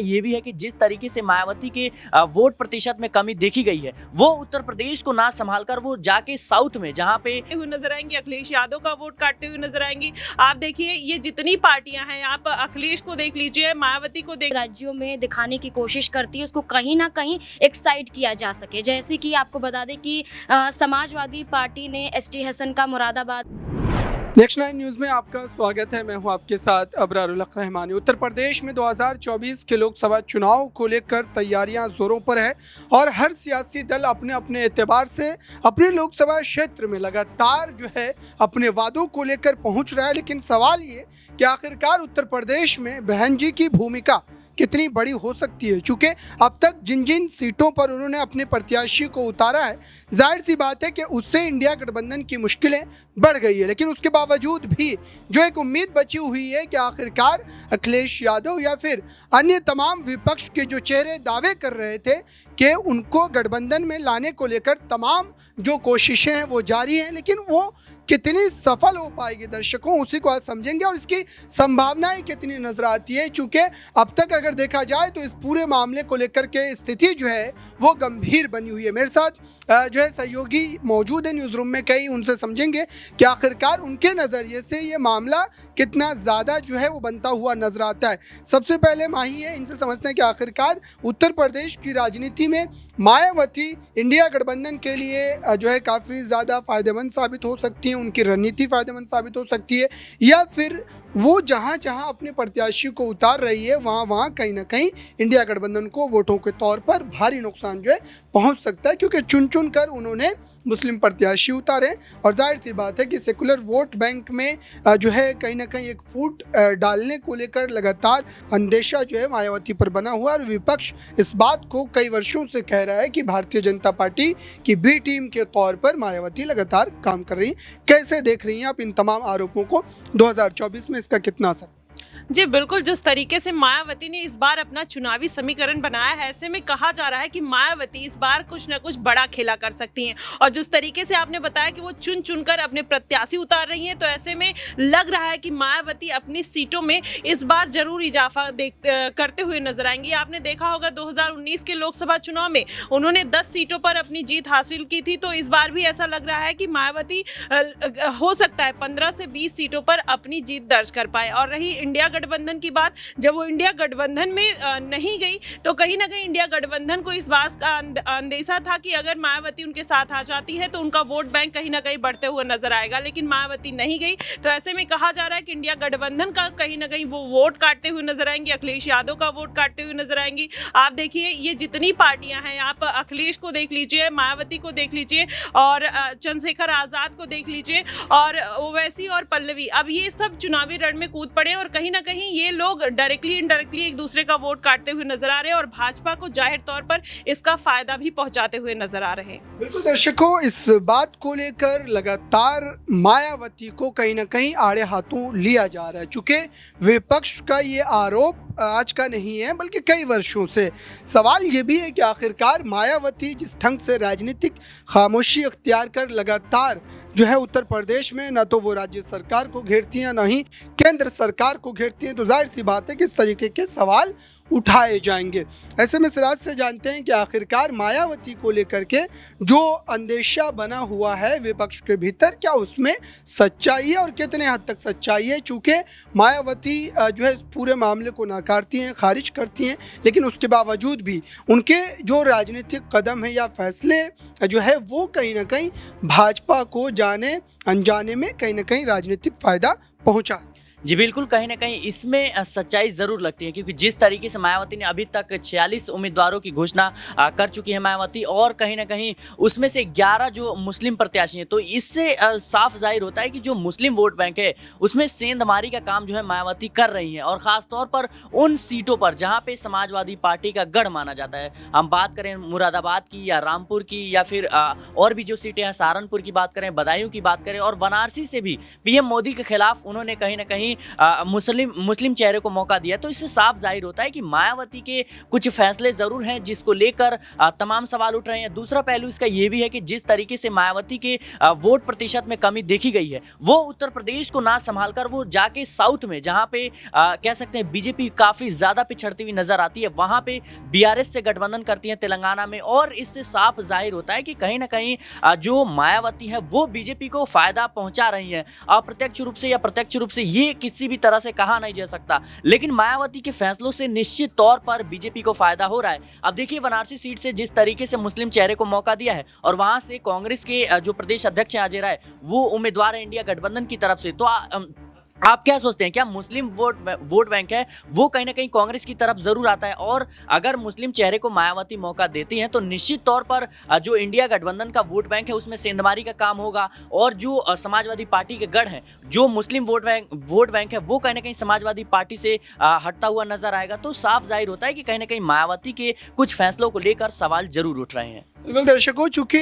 ये भी है कि जिस तरीके से मायावती के वोट प्रतिशत में कमी देखी गई है, वो उत्तर प्रदेश को ना संभालकर वो जाके साउथ में जहाँ पे हुए नजर आएंगी, अखिलेश यादव का वोट काटते हुए नजर आएंगी। आप देखिए ये जितनी पार्टियां हैं, आप अखिलेश को देख लीजिए, मायावती को देख, राज्यों में दिखाने की कोशिश करती है, उसको कहीं ना कहीं एक साइड किया जा सके। जैसे कि आपको बता दें कि समाजवादी पार्टी ने एसटी हसन का मुरादाबाद। नेक्स्ट 9 न्यूज़ में आपका स्वागत है। मैं हूं आपके साथ अबरारुल हक रहमानी। उत्तर प्रदेश में 2024 के लोकसभा चुनाव को लेकर तैयारियां जोरों पर है और हर सियासी दल अपने अपने एतबार से अपने लोकसभा क्षेत्र में लगातार जो है अपने वादों को लेकर पहुंच रहा है। लेकिन सवाल ये कि आखिरकार उत्तर प्रदेश में बहन जी की भूमिका कितनी बड़ी हो सकती है, चूँकि अब तक जिन जिन सीटों पर उन्होंने अपने प्रत्याशी को उतारा है, जाहिर सी बात है कि उससे इंडिया गठबंधन की मुश्किलें बढ़ गई है। लेकिन उसके बावजूद भी जो एक उम्मीद बची हुई है कि आखिरकार अखिलेश यादव या फिर अन्य तमाम विपक्ष के जो चेहरे दावे कर रहे थे कि उनको गठबंधन में लाने को लेकर तमाम जो कोशिशें हैं वो जारी हैं, लेकिन वो कितनी सफल हो पाएगी दर्शकों, उसी को आज समझेंगे और इसकी संभावनाएं कितनी नजर आती है। चूँकि अब तक अगर देखा जाए तो इस पूरे मामले को लेकर के स्थिति जो है वो गंभीर बनी हुई है। मेरे साथ जो है सहयोगी मौजूद है न्यूज़ रूम में, कई उनसे समझेंगे कि आखिरकार उनके नज़रिए से ये मामला कितना ज़्यादा जो है वो बनता हुआ नजर आता है। सबसे पहले माही है, इनसे समझते हैं कि आखिरकार उत्तर प्रदेश की राजनीति में मायावती इंडिया गठबंधन के लिए जो है काफ़ी ज़्यादा फायदेमंद साबित हो सकती है, उनकी रणनीति फायदेमंद साबित हो सकती है, या फिर वो जहाँ जहाँ अपने प्रत्याशी को उतार रही है वहाँ वहाँ कहीं ना कहीं इंडिया गठबंधन को वोटों के तौर पर भारी नुकसान जो है पहुँच सकता है, क्योंकि चुन चुन कर उन्होंने मुस्लिम प्रत्याशी उतारे और जाहिर सी बात है कि सेकुलर वोट बैंक में जो है कहीं ना कहीं एक फूट डालने को लेकर लगातार अंदेशा जो है मायावती पर बना हुआ है। और विपक्ष इस बात को कई वर्षों से कह रहा है कि भारतीय जनता पार्टी की बी टीम के तौर पर मायावती लगातार काम कर रही है। कैसे देख रही हैं आप इन तमाम आरोपों को? 2024 में इसका कितना असर? जी बिल्कुल, जिस तरीके से मायावती ने इस बार अपना चुनावी समीकरण बनाया है, ऐसे में कहा जा रहा है कि मायावती इस बार कुछ ना कुछ बड़ा खेला कर सकती हैं। और जिस तरीके से आपने बताया कि वो चुन चुनकर अपने प्रत्याशी उतार रही हैं, तो ऐसे में लग रहा है कि मायावती अपनी सीटों में इस बार जरूर इजाफा करते हुए नजर आएंगी। आपने देखा होगा 2019 के लोकसभा चुनाव में उन्होंने 10 सीटों पर अपनी जीत हासिल की थी, तो इस बार भी ऐसा लग रहा है कि मायावती हो सकता है 15 से 20 सीटों पर अपनी जीत दर्ज कर पाए। और रही इंडिया गठबंधन की बात, जब वो इंडिया गठबंधन में नहीं गई तो कहीं ना कहीं इंडिया गठबंधन को इस बात का अंदेशा था कि अगर मायावती उनके साथ आ जाती है तो उनका वोट बैंक कहीं ना कहीं बढ़ते हुए नजर आएगा। लेकिन मायावती नहीं गई, तो ऐसे में कहा जा रहा है कि इंडिया गठबंधन का कहीं ना कहीं वो वोट काटते हुए नजर आएंगी, अखिलेश यादव का वोट काटते हुए नजर आएंगी। आप देखिए ये जितनी पार्टियां हैं, आप अखिलेश को देख लीजिए, मायावती को देख लीजिए और चंद्रशेखर आजाद को देख लीजिए और ओवैसी और पल्लवी, अब ये सब चुनावी रण में कूद पड़े और कहीं ना कहीं ये लोग डायरेक्टली इनडायरेक्टली एक दूसरे का वोट काटते हुए नजर आ रहे हैं और भाजपा को जाहिर तौर पर इसका फायदा भी पहुंचाते हुए नजर आ रहे हैं। बिल्कुल दर्शकों, इस बात को लेकर लगातार मायावती को कहीं ना कहीं आड़े हाथों लिया जा रहा है, चूंकि विपक्ष का ये आरोप आज का नहीं है बल्कि कई वर्षों से। सवाल ये भी है कि आखिरकार मायावती जिस ढंग से राजनीतिक खामोशी अख्तियार कर लगातार जो है उत्तर प्रदेश में ना तो वो राज्य सरकार को घेरती हैं ना ही केंद्र सरकार को घेरती हैं, तो जाहिर सी बात है कि इस तरीके के सवाल उठाए जाएंगे। ऐसे में सिराज से जानते हैं कि आखिरकार मायावती को लेकर के जो अंदेशा बना हुआ है विपक्ष के भीतर, क्या उसमें सच्चाई है और कितने हद तक सच्चाई है? चूँकि मायावती जो है इस पूरे मामले को नकारती हैं, खारिज करती हैं, लेकिन उसके बावजूद भी उनके जो राजनीतिक कदम है या फैसले जो है वो कहीं ना कहीं भाजपा को जाने अनजाने में कहीं ना कहीं राजनीतिक फ़ायदा पहुँचा। जी बिल्कुल, कहीं ना कहीं इसमें सच्चाई ज़रूर लगती है, क्योंकि जिस तरीके से मायावती ने अभी तक 46 उम्मीदवारों की घोषणा कर चुकी है मायावती, और कहीं ना कहीं उसमें से 11 जो मुस्लिम प्रत्याशी हैं, तो इससे साफ जाहिर होता है कि जो मुस्लिम वोट बैंक है उसमें सेंधमारी का काम जो है मायावती कर रही हैं। और ख़ास तौर पर उन सीटों पर जहाँ पे समाजवादी पार्टी का गढ़ माना जाता है, हम बात करें मुरादाबाद की या रामपुर की या फिर और भी जो सीटें हैं, सहारनपुर की बात करें, बदायूं की बात करें और वाराणसी से भी पीएम मोदी के खिलाफ उन्होंने कहीं ना कहीं कहीं मुस्लिम मुस्लिम चेहरे को मौका दिया। तो इससे साफ जाहिर होता है कि मायावती के कुछ फैसले ज़रूर हैं जिसको लेकर तमाम सवाल उठ रहे हैं। दूसरा पहलू इसका ये भी है कि जिस तरीके से मायावती के वोट प्रतिशत में कमी देखी गई है, वो उत्तर प्रदेश को ना संभाल कर वो जाके साउथ में, जहाँ पे कह सकते हैं बीजेपी काफ़ी ज़्यादा पिछड़ती हुई नजर आती है, वहाँ पे बीआरएस से गठबंधन करती है तेलंगाना में। और इससे साफ जाहिर होता है कि कहीं ना कहीं जो मायावती है वो बीजेपी को फायदा पहुंचा रही है। अप्रत्यक्ष रूप से या प्रत्यक्ष रूप से ये किसी भी तरह से कहा नहीं जा सकता, लेकिन मायावती के फैसलों से निश्चित तौर पर बीजेपी को फायदा हो रहा है। अब देखिए वाराणसी सीट से जिस तरीके से मुस्लिम चेहरे को मौका दिया है और वहां से कांग्रेस के जो प्रदेश अध्यक्ष हैं अजय राय, वो उम्मीदवार है इंडिया गठबंधन की तरफ से। तो आप क्या सोचते हैं, क्या मुस्लिम वोट बैंक है वो कहीं ना कहीं कांग्रेस की तरफ जरूर आता है? और अगर मुस्लिम चेहरे को मायावती मौका देती हैं तो निश्चित तौर पर जो इंडिया गठबंधन का वोट बैंक है उसमें सेंधमारी का काम होगा, और जो समाजवादी पार्टी के गढ़ हैं, जो मुस्लिम वोट बैंक है वो कहीं ना कहीं समाजवादी पार्टी से हटता हुआ नजर आएगा। तो साफ जाहिर होता है कि कहीं ना कहीं मायावती के कुछ फैसलों को लेकर सवाल जरूर उठ रहे हैं। बिल्कुल दर्शकों, चूंकि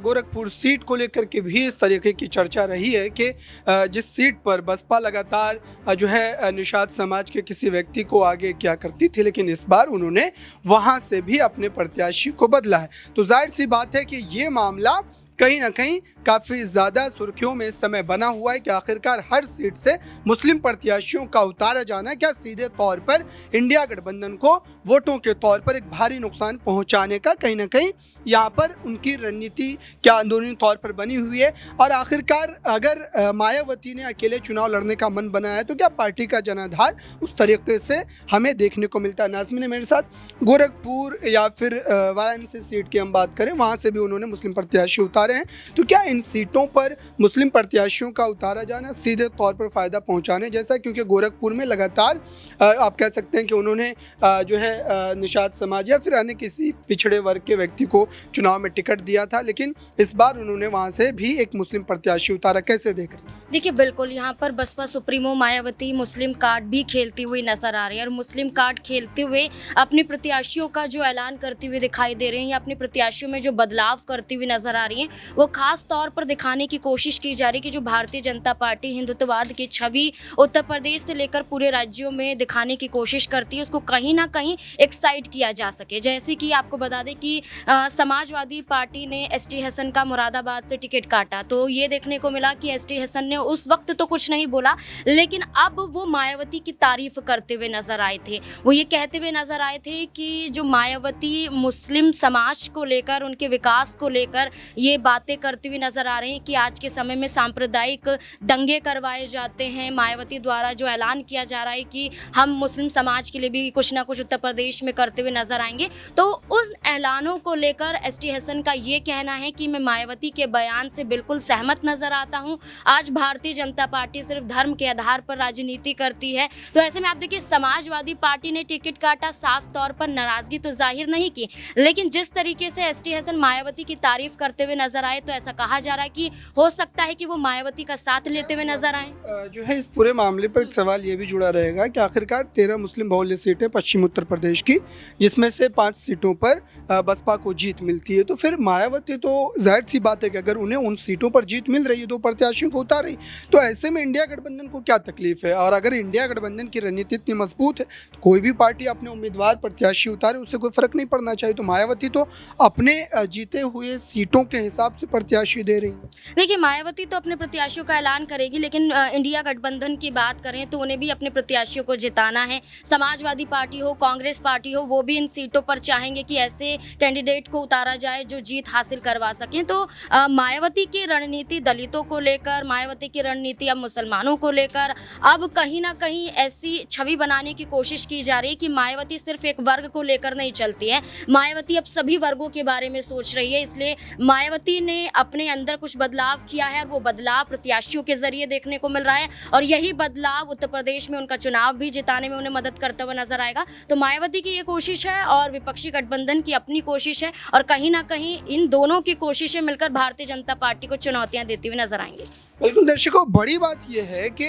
गोरखपुर सीट को लेकर के भी इस तरीके की चर्चा रही है कि जिस सीट पर बसपा लगातार जो है निषाद समाज के किसी व्यक्ति को आगे क्या करती थी, लेकिन इस बार उन्होंने वहां से भी अपने प्रत्याशी को बदला है। तो जाहिर सी बात है कि ये मामला कहीं ना कहीं काफ़ी ज़्यादा सुर्खियों में इस समय बना हुआ है कि आखिरकार हर सीट से मुस्लिम प्रत्याशियों का उतारा जाना क्या सीधे तौर पर इंडिया गठबंधन को वोटों के तौर पर एक भारी नुकसान पहुंचाने का कहीं ना कहीं यहाँ पर उनकी रणनीति क्या अंदरूनी तौर पर बनी हुई है। और आखिरकार अगर मायावती ने अकेले चुनाव लड़ने का मन बनाया है तो क्या पार्टी का जनाधार उस तरीके से हमें देखने को मिलता है? नाज़मीन ने मेरे साथ गोरखपुर या फिर वाराणसी सीट की हम बात करें, वहाँ से भी उन्होंने मुस्लिम प्रत्याशी उतारे हैं। तो क्या इन सीटों पर मुस्लिम प्रत्याशियों का उतारा जाना सीधे तौर पर फायदा पहुंचाने जैसा, क्योंकि गोरखपुर में लगातार आप कह सकते हैं कि उन्होंने जो है निषाद समाज या फिर अन्य किसी पिछड़े वर्ग के व्यक्ति को चुनाव में टिकट दिया था, लेकिन इस बार उन्होंने वहां से भी एक मुस्लिम प्रत्याशी उतारा। कैसे देख रहे हैं? देखिए बिल्कुल, यहाँ पर बसपा सुप्रीमो मायावती मुस्लिम कार्ड भी खेलती हुई नजर आ रही है और मुस्लिम कार्ड खेलते हुए अपने प्रत्याशियों का जो ऐलान करती हुई दिखाई दे रही हैं या अपने प्रत्याशियों में जो बदलाव करती हुई नजर आ रही हैं, वो खास तौर पर दिखाने की कोशिश की जा रही है कि जो भारतीय जनता पार्टी हिंदुत्ववाद की छवि उत्तर प्रदेश से लेकर पूरे राज्यों में दिखाने की कोशिश करती है, उसको कहीं ना कहीं एक्साइट किया जा सके। जैसे कि आपको बता दें कि समाजवादी पार्टी ने एसटी हसन का मुरादाबाद से टिकट काटा, तो ये देखने को मिला कि एसटी हसन ने उस वक्त तो कुछ नहीं बोला, लेकिन अब वो मायावती की तारीफ करते हुए नजर आए थे। वो ये कहते हुए नजर आए थे कि जो मायावती मुस्लिम समाज को लेकर, उनके विकास को लेकर ये बातें करती हुई नजर आ रही हैं कि आज के समय में सांप्रदायिक दंगे करवाए जाते हैं। मायावती द्वारा जो ऐलान किया जा रहा है कि हम मुस्लिम समाज के लिए भी कुछ ना कुछ उत्तर प्रदेश में करते हुए नजर आएंगे, तो उस ऐलानों को लेकर एसटी हसन का ये कहना है कि मैं मायावती के बयान से बिल्कुल सहमत नजर आता हूँ। आज भारतीय जनता पार्टी सिर्फ धर्म के आधार पर राजनीति करती है। तो ऐसे में आप देखिए, समाजवादी पार्टी ने टिकट काटा, साफ तौर पर नाराजगी तो जाहिर नहीं की, लेकिन जिस तरीके से एसटी हसन मायावती की तारीफ करते हुए नजर आए, तो ऐसा कहा जा रहा है कि हो सकता है कि वो मायावती का साथ लेते हुए नजर आए। जो है इस पूरे मामले पर एक सवाल ये भी जुड़ा रहेगा कि आखिरकार 13 मुस्लिम बहुल्य सीटें पश्चिम उत्तर प्रदेश की, जिसमें से 5 सीटों पर बसपा को जीत मिलती है। तो फिर मायावती तो जाहिर सी बात है कि अगर उन्हें उन सीटों पर जीत मिल रही है, 2 प्रत्याशियों को उतार रही, तो ऐसे में इंडिया गठबंधन को क्या तकलीफ है? और अगर इंडिया गठबंधन की रणनीति इतनी मजबूत है तो कोई भी पार्टी अपने उम्मीदवार प्रत्याशी उतारे, उससे कोई फर्क नहीं पड़ना चाहिए। तो मायावती तो अपने जीते हुए सीटों के हिसाब से प्रत्याशी दे रही है। देखिए, मायावती तो अपने प्रत्याशियों का ऐलान करेगी, लेकिन इंडिया गठबंधन की बात करें तो उन्हें भी अपने प्रत्याशियों को जिताना है। समाजवादी पार्टी हो, कांग्रेस पार्टी हो, वो भी इन सीटों पर चाहेंगे कि ऐसे कैंडिडेट को उतारा जाए जो जीत हासिल करवा सकें। तो मायावती की रणनीति दलितों को लेकर, मायावती की रणनीति अब मुसलमानों को लेकर, अब कहीं ना कहीं ऐसी छवि बनाने की कोशिश की जा रही है कि मायावती सिर्फ एक वर्ग को लेकर नहीं चलती है, मायावती अब सभी वर्गों के बारे में सोच रही है। इसलिए मायावती ने अपने अंदर कुछ बदलाव किया है और वो बदलाव प्रत्याशियों के जरिए देखने को मिल रहा है, और यही बदलाव उत्तर प्रदेश में उनका चुनाव भी जिताने में उन्हें मदद करता हुआ नजर आएगा। तो मायावती की ये कोशिश है और विपक्षी गठबंधन की अपनी कोशिश है, और कहीं ना कहीं इन दोनों की कोशिशें मिलकर भारतीय जनता पार्टी को चुनौतियां देती हुई नजर आएंगी। बिल्कुल दर्शकों, बड़ी बात यह है कि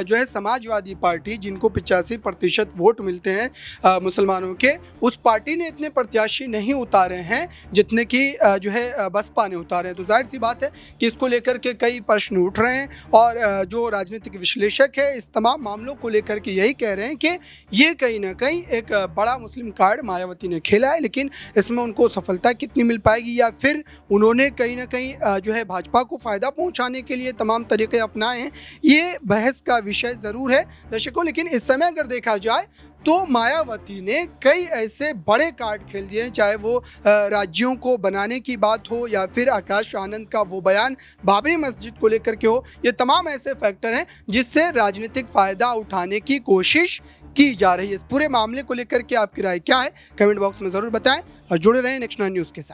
जो है समाजवादी पार्टी, जिनको 85% वोट मिलते हैं मुसलमानों के, उस पार्टी ने इतने प्रत्याशी नहीं उतारे हैं जितने कि जो है बसपा ने उतारे हैं। तो जाहिर सी बात है कि इसको लेकर के कई प्रश्न उठ रहे हैं और जो राजनीतिक विश्लेषक है इस तमाम मामलों को लेकर के यही कह रहे हैं कि ये कहीं ना कहीं एक बड़ा मुस्लिम कार्ड मायावती ने खेला है, लेकिन इसमें उनको सफलता कितनी मिल पाएगी या फिर उन्होंने कहीं ना कहीं जो है भाजपा को फ़ायदा पहुँचाने के लिए तमाम तरीके अपनाए हैं, ये बहस का विषय ज़रूर है दर्शकों। लेकिन इस समय अगर देखा जाए तो मायावती ने कई ऐसे बड़े कार्ड खेल दिए हैं, चाहे वो राज्यों को बनाने की बात हो या फिर आकाश आनंद का वो बयान बाबरी मस्जिद को लेकर के हो। ये तमाम ऐसे फैक्टर हैं जिससे राजनीतिक फ़ायदा उठाने की कोशिश की जा रही है। इस पूरे मामले को लेकर के आपकी राय क्या है, कमेंट बॉक्स में ज़रूर बताएं और जुड़े रहें नेक्स्ट 9 न्यूज़ के साथ।